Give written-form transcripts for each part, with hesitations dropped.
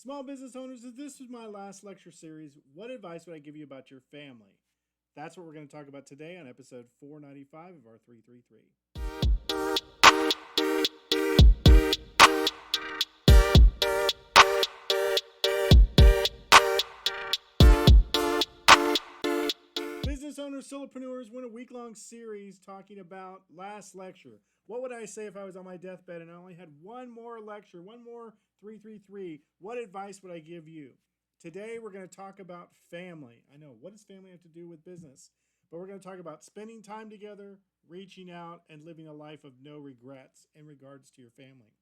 Small business owners, if this was my last lecture series, what advice would I give you about your family? That's what we're going to talk about today on episode 495 of our 333. Business owners, solopreneurs, win a week-long series talking about last lecture. What would I say if I was on my deathbed and I only had one more lecture, one more 333? What advice would I give you? Today, we're going to talk about family. I know, what does family have to do with business? But we're going to talk about spending time together, reaching out, and living a life of no regrets in regards to your family.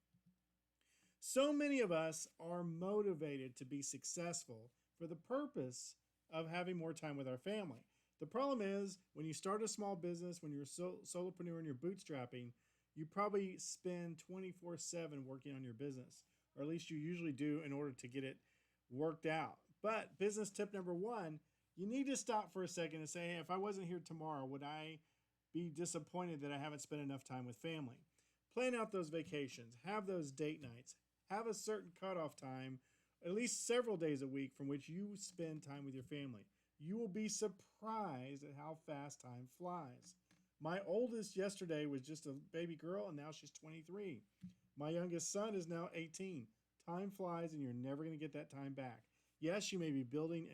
So many of us are motivated to be successful for the purpose of having more time with our family. The problem is when you start a small business, when you're a solopreneur and you're bootstrapping, you probably spend 24/7 working on your business, or at least you usually do in order to get it worked out. But business tip number one, you need to stop for a second and say, hey, if I wasn't here tomorrow, would I be disappointed that I haven't spent enough time with family? Plan out those vacations, have those date nights, have a certain cutoff time, at least several days a week from which you spend time with your family. You will be surprised at how fast time flies. My oldest yesterday was just a baby girl, and now she's 23. My youngest son is now 18. Time flies, and you're never going to get that time back. Yes, you may be building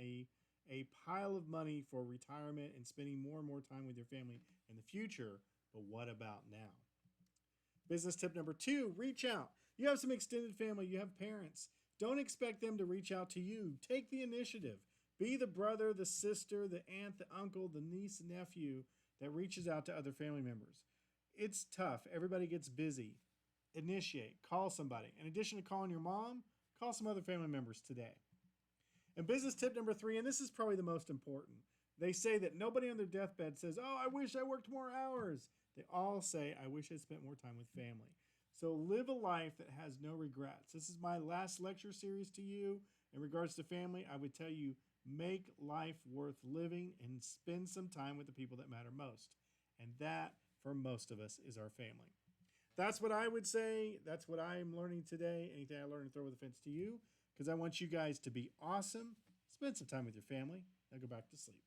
a pile of money for retirement and spending more and more time with your family in the future, but what about now? Business tip number two, reach out. You have some extended family, you have parents. Don't expect them to reach out to you. Take the initiative. Be the brother, the sister, the aunt, the uncle, the niece, and nephew that reaches out to other family members. It's tough. Everybody gets busy. Initiate. Call somebody. In addition to calling your mom, call some other family members today. And business tip number three, and this is probably the most important. They say that nobody on their deathbed says, oh, I wish I worked more hours. They all say, I wish I spent more time with family. So live a life that has no regrets. This is my last lecture series to you. In regards to family, I would tell you, make life worth living and spend some time with the people that matter most. And that, for most of us, is our family. That's what I would say. That's what I'm learning today. Anything I learn, throw the fence to you, because I want you guys to be awesome. Spend some time with your family. Now go back to sleep.